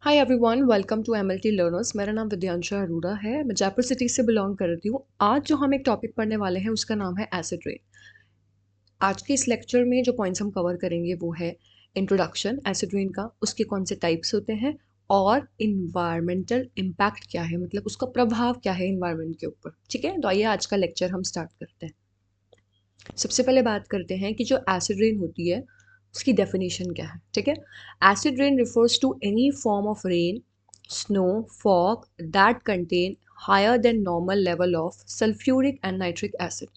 Hi everyone, welcome to MLT learners. मेरा नाम विद्यांशा अरोड़ा है। मैं जयपुर सिटी से बिलोंग करती हूँ। आज जो हम एक टॉपिक पढ़ने वाले हैं उसका नाम है एसिड रेन। आज के इस लेक्चर में जो पॉइंट्स हम कवर करेंगे वो है इंट्रोडक्शन एसिड रेन का, उसके कौन से टाइप्स होते हैं और इन्वायरमेंटल इम्पैक्ट क्या है, मतलब उसका प्रभाव क्या है इन्वायरमेंट के ऊपर। ठीक है, तो आइए आज का लेक्चर हम स्टार्ट करते हैं। सबसे पहले बात करते हैं कि जो एसिड रेन होती है उसकी डेफिनेशन क्या है। ठीक है, acid rain refers to any form of rain, snow, fog that contain higher than normal level of sulphuric and nitric acid.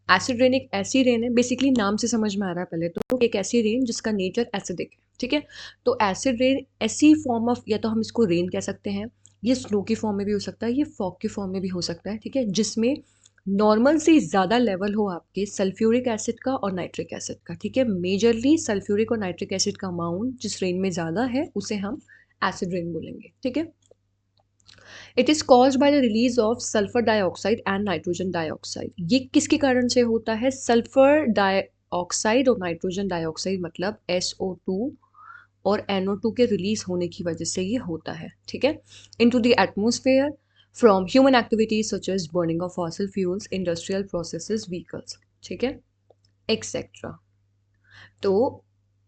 Acid rain एक ऐसी रेन है, बेसिकली नाम से समझ में आ रहा है पहले तो, एक ऐसी रेन जिसका नेचर एसिडिक है। ठीक है, तो एसिड रेन ऐसी फॉर्म ऑफ, या तो हम इसको रेन कह सकते हैं, ये स्नो की फॉर्म में भी हो सकता है, ये फॉग की फॉर्म में भी हो सकता है। ठीक है, जिसमें नॉर्मल से ज़्यादा लेवल हो आपके सल्फ्यूरिक एसिड का और नाइट्रिक एसिड का। ठीक है, मेजरली सल्फ्यूरिक और नाइट्रिक एसिड का अमाउंट जिस रेन में ज़्यादा है उसे हम एसिड रेन बोलेंगे। ठीक है, it is caused by the release of sulphur dioxide and nitrogen dioxide. ये किसके कारण से होता है? सल्फर डाइऑक्साइड और नाइट्रोजन डाइऑक्साइड, मतलब SO2 और NO2 के रिलीज होने की वजह से ये होता है। ठीक है, into the atmosphere from human activities such as burning of fossil fuels, industrial processes, vehicles. ठीक है, एक्सेट्रा। तो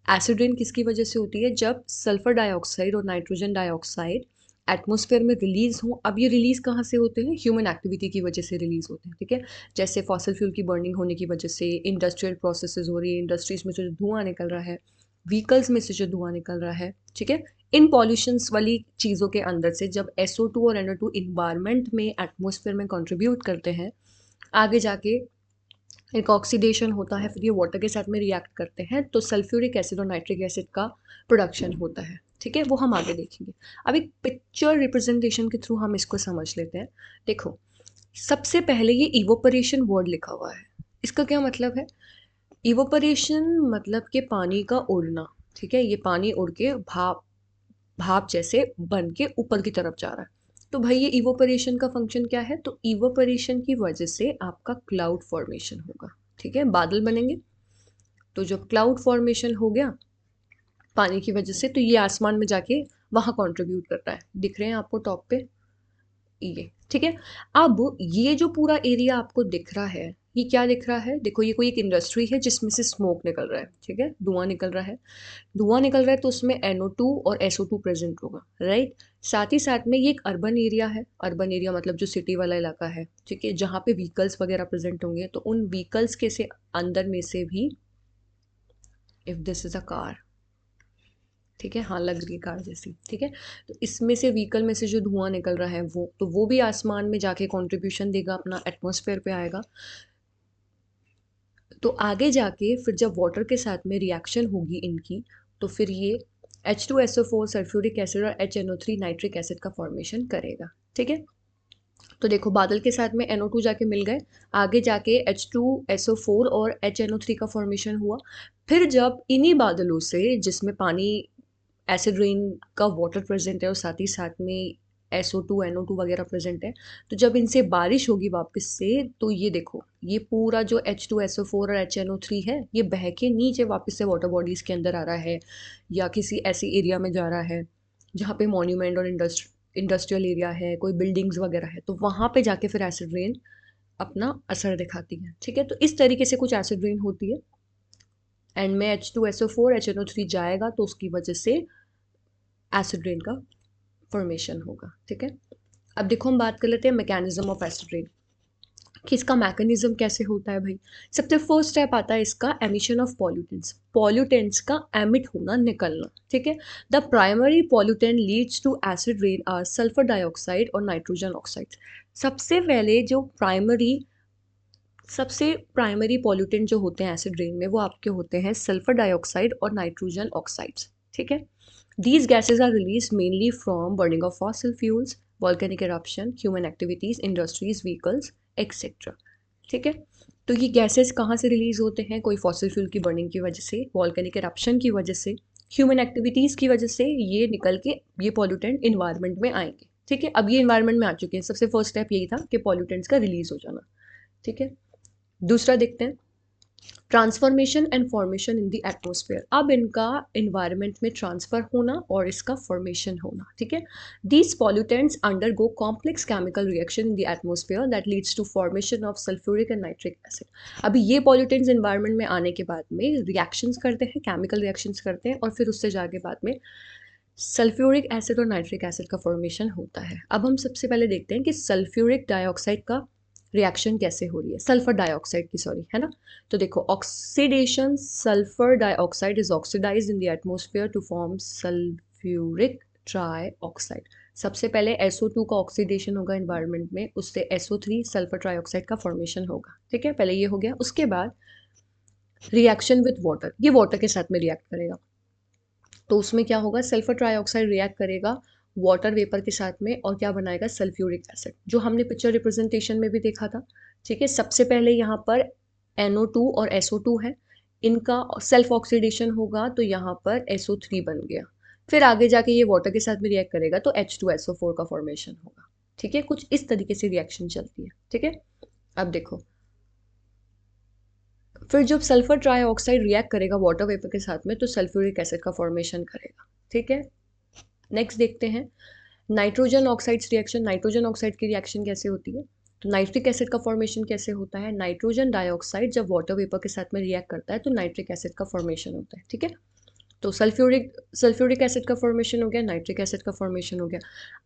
एसिड रेन किसकी वजह से होती है? जब सल्फर डाइऑक्साइड और नाइट्रोजन डाइऑक्साइड एटमॉस्फेयर में रिलीज हो। अब ये रिलीज कहाँ से होते हैं? ह्यूमन एक्टिविटी की वजह से रिलीज होते हैं। ठीक है, जैसे फॉसिल फ्यूल की बर्निंग होने की वजह से इंडस्ट्रियल प्रोसेसेस हो रही है, इंडस्ट्रीज में जो धुआं निकल रहा है, व्हीकल्स में से जो धुआं निकल रहा है। ठीक है, इन पॉल्यूशंस वाली चीज़ों के अंदर से जब SO2 और NO2 इन्वायरमेंट में, एटमॉस्फेयर में कंट्रीब्यूट करते हैं, आगे जाके एक ऑक्सीडेशन होता है, फिर ये वाटर के साथ में रिएक्ट करते हैं तो सल्फ्यूरिक एसिड और नाइट्रिक एसिड का प्रोडक्शन होता है। ठीक है, वो हम आगे देखेंगे। अब एक पिक्चर रिप्रेजेंटेशन के थ्रू हम इसको समझ लेते हैं। देखो, सबसे पहले ये इवोपरेशन वर्ड लिखा हुआ है, इसका क्या मतलब है? इवोपरेशन मतलब कि पानी का उड़ना। ठीक है, ये पानी उड़ के भाप, भाप जैसे बन के ऊपर की तरफ जा रहा है। तो भाई ये इवोपरेशन का फंक्शन क्या है? तो इवोपरेशन की वजह से आपका क्लाउड फॉर्मेशन होगा। ठीक है, बादल बनेंगे। तो जब क्लाउड फॉर्मेशन हो गया पानी की वजह से, तो ये आसमान में जाके वहां कंट्रीब्यूट कर रहा है। दिख रहे हैं आपको टॉप पे ये। ठीक है, अब ये जो पूरा एरिया आपको दिख रहा है, ये क्या दिख रहा है? देखो, ये कोई एक इंडस्ट्री है जिसमें से स्मोक निकल रहा है। ठीक है, धुआं निकल रहा है। धुआं निकल रहा है तो उसमें NO2 और SO2 प्रेजेंट होगा, राइट। साथ ही साथ में ये एक अर्बन एरिया है। अर्बन एरिया मतलब जो सिटी वाला इलाका है, ठीक है, जहाँ पे व्हीकल्स वगैरह प्रेजेंट होंगे, तो उन व्हीकल्स के से अंदर में से भी, if this is a car, ठीक है, हाँ लग रही है कार जैसी। ठीक है, तो इसमें से व्हीकल में से जो धुआं निकल रहा है वो, तो वो भी आसमान में जाके कॉन्ट्रीब्यूशन देगा, अपना एटमॉस्फेयर पे आएगा। तो आगे जाके फिर जब वाटर के साथ में रिएक्शन होगी इनकी, तो फिर ये H2SO4 सल्फ्यूरिक एसिड और HNO3 नाइट्रिक एसिड का फॉर्मेशन करेगा। ठीक है, तो देखो बादल के साथ में NO2 जाके मिल गए, आगे जाके H2SO4 और HNO3 का फॉर्मेशन हुआ। फिर जब इन्हीं बादलों से, जिसमें पानी, एसिड रेन का वाटर प्रेजेंट है और साथ ही साथ में SO2 NO2 वगैरह प्रेजेंट है, तो जब इनसे बारिश होगी वापस से, तो ये देखो, ये पूरा जो H2SO4 और HNO3 है, ये बह के नीचे वापस से वाटर बॉडीज के अंदर आ रहा है, या किसी ऐसी एरिया में जा रहा है जहाँ पे मॉन्यूमेंट और इंडस्ट्रियल एरिया है, कोई बिल्डिंग्स वगैरह है, तो वहाँ पे जाके फिर एसिड रेन अपना असर दिखाती है। ठीक है, तो इस तरीके से कुछ एसिड रेन होती है। एंड में H2SO4 HNO3 जाएगा तो उसकी वजह से एसिड रेन का फॉर्मेशन होगा। ठीक है, अब देखो हम बात कर लेते हैं मैकेनिज्म ऑफ एसिड रेन, कि इसका मैकेनिज्म कैसे होता है। भाई सबसे फर्स्ट स्टेप आता है इसका एमिशन ऑफ पॉल्यूटेंट्स, पॉल्यूटेंट्स का एमिट होना, निकलना। ठीक है, the primary pollutant leads to acid rain are sulphur dioxide और नाइट्रोजन ऑक्साइड। सबसे पहले जो सबसे प्राइमरी पॉल्यूटेंट जो होते हैं एसिड रेन में, वो आपके होते हैं सल्फर डाइऑक्साइड और नाइट्रोजन ऑक्साइड्स। ठीक है, these gases are released mainly from burning of fossil fuels, volcanic eruption, human activities, industries, vehicles, etc. ठीक है, तो ये गैसेस कहाँ से रिलीज होते हैं? कोई फॉसिल फ्यूल की बर्निंग की वजह से, वॉल्केनिक एरप्शन की वजह से, ह्यूमन एक्टिविटीज़ की वजह से ये निकल के, ये पॉल्यूटेंट इन्वायरमेंट में आएंगे। ठीक है, अब ये इन्वायरमेंट में आ चुके हैं। सबसे फर्स्ट स्टेप यही था कि पॉल्यूटेंट्स का रिलीज हो जाना। ठीक है, दूसरा देखते हैं, transformation and formation in the atmosphere, अब इनका इन्वायरमेंट में ट्रांसफर होना और इसका फॉर्मेशन होना, ठीक है। These pollutants undergo complex chemical reaction in the atmosphere that leads to formation of sulphuric and nitric acid. अभी ये पॉल्यूटेंट्स इन्वायरमेंट में आने के बाद में रिएक्शंस करते हैं, केमिकल रिएक्शंस करते हैं, और फिर उससे जाके बाद में सल्फ्यूरिक एसिड और नाइट्रिक एसिड का फॉर्मेशन होता है। अब हम सबसे पहले देखते हैं कि सल्फ्यूरिक डाइऑक्साइड का रिएक्शन कैसे हो रही है, सल्फर डाइऑक्साइड की, सॉरी, है ना। तो देखो, oxidation, sulphur dioxide is oxidised in the atmosphere to form sulphuric trioxide. सबसे पहले SO2 का ऑक्सीडेशन होगा एनवायरनमेंट में, उससे SO3 सल्फर ट्राइऑक्साइड का फॉर्मेशन होगा, ठीक है। पहले ये हो गया, उसके बाद रिएक्शन विथ वाटर, ये वाटर के साथ में रिएक्ट करेगा, तो उसमें क्या होगा, सल्फर ट्राइऑक्साइड रिएक्ट करेगा वाटर वेपर के साथ में और क्या बनाएगा, सल्फ्यूरिक एसिड, जो हमने पिक्चर रिप्रेजेंटेशन में भी देखा था, ठीक है। सबसे पहले यहाँ पर NO2 और SO2 है, इनका सेल्फ ऑक्सीडेशन होगा तो यहाँ पर SO3 बन गया, फिर आगे जाके ये वाटर के साथ में रिएक्ट करेगा तो H2SO4 का फॉर्मेशन होगा, ठीक है। कुछ इस तरीके से रिएक्शन चलती है, ठीक है। अब देखो, फिर जब सल्फर ट्राइऑक्साइड रिएक्ट करेगा वाटर वेपर के साथ में तो सल्फ्यूरिक एसिड का फॉर्मेशन करेगा, ठीक है। नेक्स्ट देखते हैं nitrogen oxides reaction. Nitrogen oxide की रिएक्शन कैसे होती है, तो नाइट्रिक एसिड का फॉर्मेशन कैसे होता है, नाइट्रोजन डाइऑक्साइड जब वाटर वेपर के साथ में रिएक्ट करता है तो नाइट्रिक एसिड का फॉर्मेशन होता है, ठीक है। तो सल्फ्यूरिक एसिड का फॉर्मेशन हो गया, नाइट्रिक एसिड का फॉर्मेशन हो गया।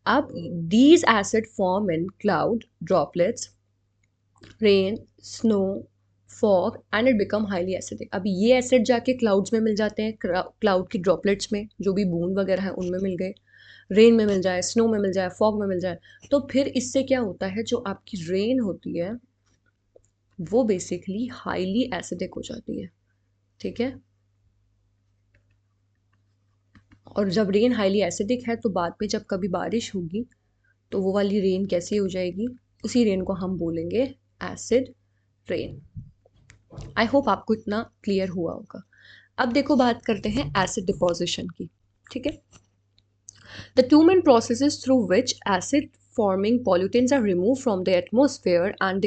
अब these acid form in cloud droplets, rain, snow, fog and it become highly acidic. अब ये एसिड जाके क्लाउड्स में मिल जाते हैं, क्लाउड की ड्रॉपलेट्स में, जो भी बूंद वगैरह है उनमें मिल गए, रेन में मिल जाए, स्नो में मिल जाए, फॉग में मिल जाए, तो फिर इससे क्या होता है, जो आपकी रेन होती है वो बेसिकली हाईली एसिडिक हो जाती है, ठीक है। और जब रेन हाईली एसिडिक है तो बाद में जब कभी बारिश होगी तो वो वाली रेन कैसी हो जाएगी, उसी रेन को हम बोलेंगे एसिड रेन। आई होप आपको इतना क्लियर हुआ होगा। अब देखो, बात करते हैं एसिड डिपोजिशन की, ठीक है। The two main processes through which acid forming pollutants are removed from the atmosphere and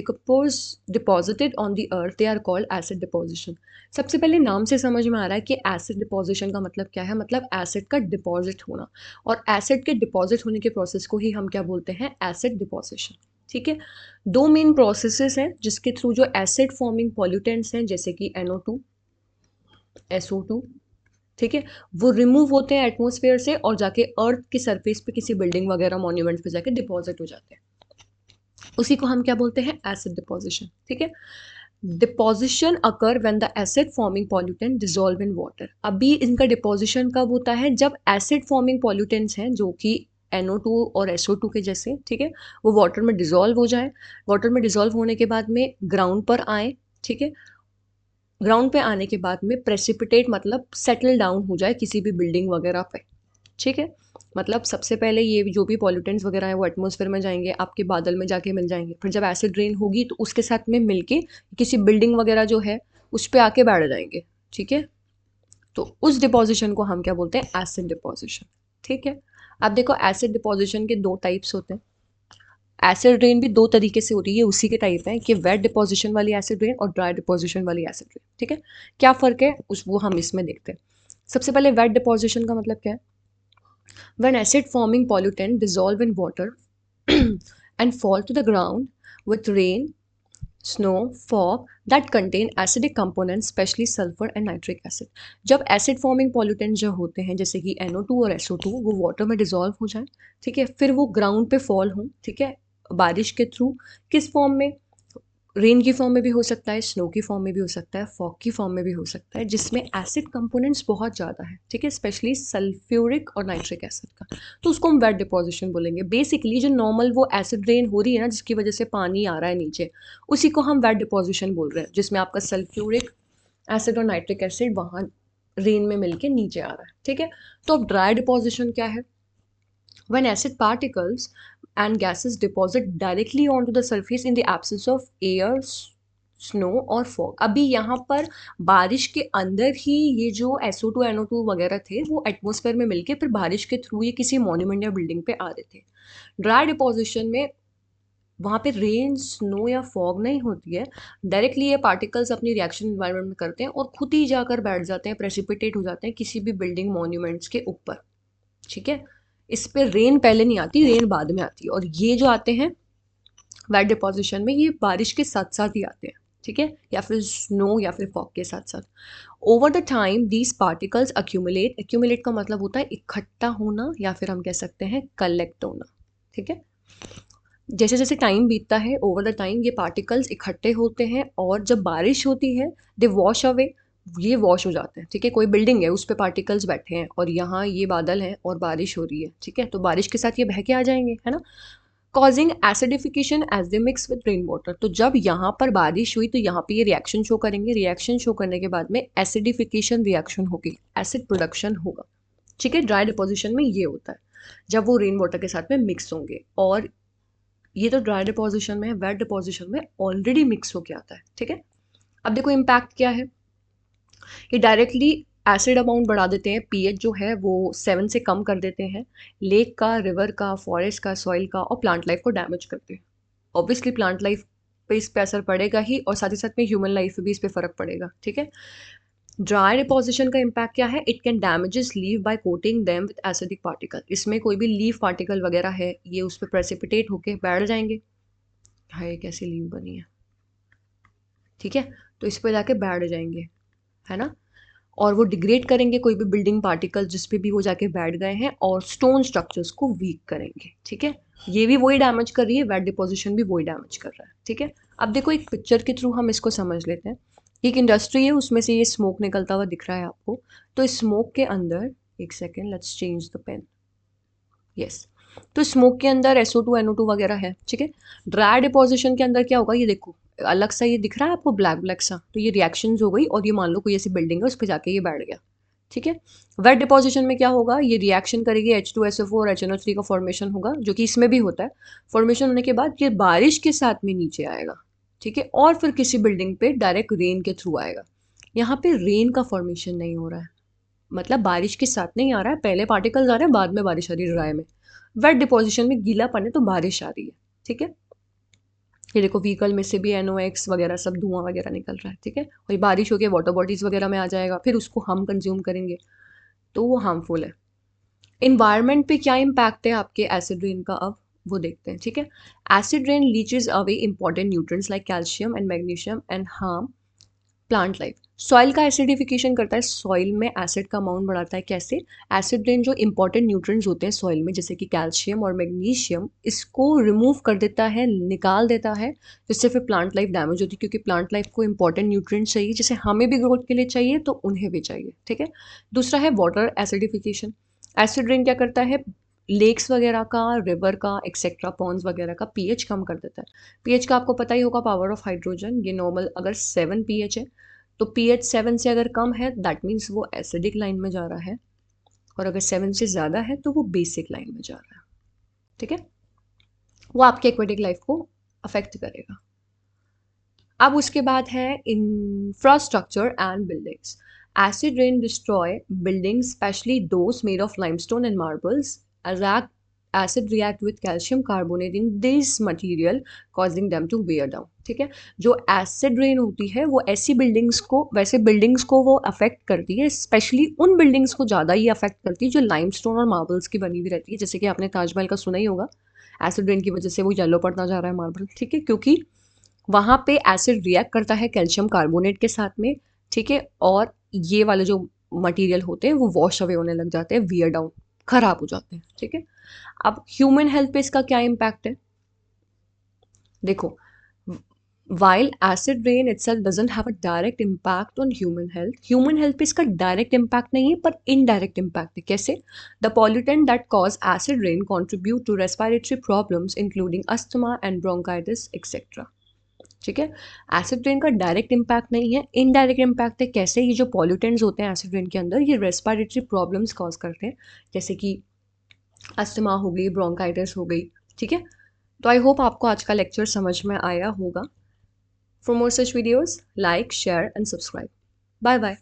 deposited on the earth, they are called acid deposition. सबसे पहले नाम से समझ में आ रहा है कि एसिड डिपोजिशन का मतलब क्या है, मतलब एसिड का डिपॉजिट होना, और एसिड के डिपॉजिट होने के प्रोसेस को ही हम क्या बोलते हैं, एसिड डिपोजिशन, ठीक है। दो मेन प्रोसेसेस हैं जिसके थ्रू जो एसिड फॉर्मिंग पॉल्यूटेंट्स हैं जैसे कि NO2, SO2, ठीक है, वो रिमूव होते हैं एटमॉस्फेयर से और जाके अर्थ की सरफेस पे किसी बिल्डिंग वगैरह मॉन्यूमेंट पे जाके डिपॉजिट हो जाते हैं, उसी को हम क्या बोलते हैं, एसिड डिपोजिशन, ठीक है। Deposition occur when the acid forming pollutant dissolve in water. अभी इनका डिपोजिशन कब होता है, जब एसिड फॉर्मिंग पॉल्यूटेंट्स हैं जो कि NO2 और SO2 के जैसे, ठीक है, वो वाटर में डिसॉल्व हो जाए, वाटर में डिसॉल्व होने के बाद में ग्राउंड पर आए, ठीक है, ग्राउंड पे आने के बाद में प्रेसिपिटेट मतलब सेटल डाउन हो जाए किसी भी बिल्डिंग वगैरह पे, ठीक है। मतलब सबसे पहले ये जो भी पॉल्यूटेंट्स वगैरह है वो एटमॉस्फेयर में जाएंगे, आपके बादल में जाके मिल जाएंगे, फिर जब एसिड रेन होगी तो उसके साथ में मिलके किसी बिल्डिंग वगैरह जो है उस पर आके बैठ जाएंगे, ठीक है। तो उस डिपोजिशन को हम क्या बोलते हैं, एसिड डिपोजिशन, ठीक है। अब देखो, एसिड डिपोजिशन के दो टाइप्स होते हैं। एसिड रेन भी दो तरीके से होती है, उसी के टाइप है कि वेट डिपोजिशन वाली एसिड रेन और ड्राई डिपोजिशन वाली एसिड रेन, ठीक है। क्या फ़र्क है वो हम इसमें देखते हैं। सबसे पहले वेट डिपोजिशन का मतलब क्या है, when acid forming pollutant dissolve in water and fall to the ground with rain, snow, fog that contain acidic components specially sulphur and nitric acid. जब एसिड फॉर्मिंग पॉल्यूटेंट जो होते हैं जैसे कि NO2 और SO2 वो वाटर में dissolve हो जाए, ठीक है, फिर वो ग्राउंड पे फॉल हों, ठीक है, बारिश के थ्रू, किस फॉर्म में, रेन की फॉर्म में भी हो सकता है, स्नो की फॉर्म में भी हो सकता है, फॉग की फॉर्म में भी हो सकता है, जिसमें एसिड कंपोनेंट्स बहुत ज़्यादा है, ठीक है, स्पेशली सल्फ्यूरिक और नाइट्रिक एसिड का, तो उसको हम वेट डिपोजिशन बोलेंगे। बेसिकली जो नॉर्मल वो एसिड रेन हो रही है ना जिसकी वजह से पानी आ रहा है नीचे, उसी को हम वेट डिपोजिशन बोल रहे हैं, जिसमें आपका सल्फ्यूरिक एसिड और नाइट्रिक एसिड वहाँ रेन में मिलके नीचे आ रहा है, ठीक है। तो अब ड्राई डिपोजिशन क्या है, when acid particles and gases deposit directly onto the surface in the absence of air, snow और फॉग। अभी यहाँ पर बारिश के अंदर ही ये जो SO2 NO2 वगैरह थे वो एटमॉस्फेयर में मिलके फिर बारिश के थ्रू ये किसी मॉन्यूमेंट या बिल्डिंग पे आ रहे थे। ड्राई डिपोजिशन में वहाँ पे रेन, स्नो या फॉग नहीं होती है, डायरेक्टली ये पार्टिकल्स अपनी रिएक्शन इन्वायरमेंट में करते हैं और खुद ही जाकर बैठ जाते हैं, प्रेसिपिटेट हो जाते हैं किसी भी बिल्डिंग मॉन्यूमेंट्स के ऊपर। ठीक है, इस पे रेन पहले नहीं आती, रेन बाद में आती है। और ये जो आते हैं वेट डिपोजिशन में, ये बारिश के साथ साथ ही आते हैं। ठीक है, या फिर स्नो या फिर फॉग के साथ साथ। Over the time these particles accumulate, accumulate का मतलब होता है इकट्ठा होना या फिर हम कह सकते हैं कलेक्ट होना। ठीक है, जैसे जैसे टाइम बीतता है, ओवर द टाइम ये पार्टिकल्स इकट्ठे होते हैं और जब बारिश होती है दे वॉश अवे, ये वॉश हो जाते हैं। ठीक है, कोई बिल्डिंग है उस पे पार्टिकल्स बैठे हैं और यहाँ ये बादल हैं और बारिश हो रही है। ठीक है, तो बारिश के साथ ये बह के आ जाएंगे, है ना। Causing acidification as they mix with rain water, तो जब यहाँ पर बारिश हुई तो यहाँ पे ये रिएक्शन शो करेंगे, रिएक्शन शो करने के बाद में एसिडिफिकेशन रिएक्शन होगी, एसिड प्रोडक्शन होगा। ठीक है, ड्राई डिपोजिशन में ये होता है जब वो रेन वाटर के साथ में मिक्स होंगे, और ये तो ड्राई डिपोजिशन में है, वेट डिपोजिशन में ऑलरेडी मिक्स होके आता है। ठीक है, अब देखो इम्पैक्ट क्या है। ये डायरेक्टली एसिड अमाउंट बढ़ा देते हैं, पीएच जो है वो 7 से कम कर देते हैं, लेक का, रिवर का, फॉरेस्ट का, सॉइल का, और प्लांट लाइफ को डैमेज करते हैं। ऑब्वियसली प्लांट लाइफ पे इस पे असर पड़ेगा ही, और साथ ही साथ में ह्यूमन लाइफ पे भी इस पे फर्क पड़ेगा। ठीक है, ड्राई डिपोजिशन का इम्पैक्ट क्या है, it can damages leave by coating them with acidic particle, इसमें कोई भी लीव पार्टिकल वगैरह है ये उस पर प्रेसिपिटेट होके बैठ जाएंगे। हाय कैसी लीव बनी है। ठीक है, तो इस पर जाके बैठ जाएंगे, है ना, और वो डिग्रेड करेंगे कोई भी बिल्डिंग पार्टिकल जिस पे भी वो जाके बैठ गए हैं, और स्टोन स्ट्रक्चर्स को वीक करेंगे। ठीक है, ये भी वही डैमेज कर रही है, वेट डिपोजिशन भी वही डैमेज कर रहा है। ठीक है, अब देखो एक पिक्चर के थ्रू हम इसको समझ लेते हैं। एक इंडस्ट्री है, उसमें से ये स्मोक निकलता हुआ दिख रहा है आपको, तो स्मोक के अंदर, एक second, let's change the pen, yes, तो स्मोक के अंदर SO2 NO2 वगैरह है। ठीक है, ड्राई डिपोजिशन के अंदर क्या होगा, ये देखो अलग सा ये दिख रहा है आपको, ब्लैक ब्लैक सा, तो ये रिएक्शंस हो गई, और ये मान लो कोई ऐसी बिल्डिंग है उस पर जाके ये बैठ गया। ठीक है, वेट डिपोजिशन में क्या होगा, ये रिएक्शन करेगी, H2SO4 और HNO3 का फॉर्मेशन होगा, जो कि इसमें भी होता है। फॉर्मेशन होने के बाद ये बारिश के साथ में नीचे आएगा। ठीक है, और फिर किसी बिल्डिंग पे डायरेक्ट रेन के थ्रू आएगा। यहाँ पे रेन का फॉर्मेशन नहीं हो रहा है, मतलब बारिश के साथ नहीं आ रहा है, पहले पार्टिकल्स आ रहे हैं बाद में बारिश आ रही है ड्राई में। वेट डिपोजिशन में गीलापन है तो बारिश आ रही है। ठीक है, ये देखो व्हीकल में से भी NOx वगैरह सब धुआं वगैरह निकल रहा है। ठीक है, और ये बारिश होकर वाटर बॉडीज वगैरह में आ जाएगा, फिर उसको हम कंज्यूम करेंगे तो वो हार्मफुल है। इन्वायरमेंट पे क्या इम्पैक्ट है आपके एसिड रेन का, अब वो देखते हैं। ठीक है, acid rain leeches away important nutrients like calcium and magnesium and harm plant life. Soil का एसिडिफिकेशन करता है, सॉइल में एसिड का अमाउंट बढ़ाता है। कैसे, एसिड रेन जो इंपॉर्टेंट न्यूट्रिएंट्स होते हैं सॉइल में, जैसे कि कैल्शियम और मैग्नीशियम, इसको रिमूव कर देता है, निकाल देता है, जिससे फिर प्लांट लाइफ डैमेज होती है, क्योंकि प्लांट लाइफ को इंपॉर्टेंट न्यूट्रिएंट्स चाहिए, जैसे हमें भी ग्रोथ के लिए चाहिए तो उन्हें भी चाहिए। ठीक है, दूसरा है वाटर एसिडिफिकेशन। एसिड रेन क्या करता है, लेक्स वगैरह का, रिवर का, एक्सेट्रा पॉन्ड्स वगैरह का पीएच कम कर देता है। पीएच का आपको पता ही होगा, पावर ऑफ हाइड्रोजन, ये नॉर्मल अगर 7 पीएच है, तो पीएच 7 से अगर कम है दैट मीन्स वो एसिडिक लाइन में जा रहा है, और अगर 7 से ज़्यादा है तो वो बेसिक लाइन में जा रहा है। ठीक है, वो आपके एक्वेटिक लाइफ को अफेक्ट करेगा। अब उसके बाद है infrastructure and buildings. Acid rain destroy buildings, specially those made of limestone and marbles, as acid react with calcium carbonate in this material causing them to wear down। ठीक है, जो acid rain होती है वो ऐसी बिल्डिंग्स को, वैसे buildings को वो अफेक्ट करती है, स्पेशली उन बिल्डिंग्स को ज़्यादा ही अफेक्ट करती है जो लाइमस्टोन और मार्बल्स की बनी हुई रहती है। जैसे कि आपने ताजमहल का सुना ही होगा, एसिड रेन की वजह से वो येलो पड़ता जा रहा है मार्बल। ठीक है, क्योंकि वहाँ पे एसिड रिएक्ट करता है कैल्शियम कार्बोनेट के साथ में। ठीक है, और ये वाले जो मटेरियल होते हैं वो वॉश अवे होने लग जाते हैं, वियर डाउन, खराब हो जाते हैं। ठीक है, अब ह्यूमन हेल्थ पे इसका क्या इम्पैक्ट है, देखो, while acid rain itself doesn't have a direct impact on human health पे इसका डायरेक्ट इम्पैक्ट नहीं है, पर इनडायरेक्ट इम्पैक्ट है। कैसे, the pollutant that cause acid rain contribute to respiratory problems including asthma and bronchitis etcetera. ठीक है, acid rain का डायरेक्ट इम्पैक्ट नहीं है, इनडायरेक्ट इम्पैक्ट है। कैसे, ये जो पॉल्यूटेंट्स होते हैं एसिड रेन के अंदर, ये रेस्पिरेटरी प्रॉब्लम्स कॉज करते हैं, जैसे कि अस्थमा हो गई, ब्रोंकाइटिस हो गई। ठीक है, तो आई होप आपको आज का लेक्चर समझ में आया होगा। For more such videos, like, share and subscribe. Bye bye.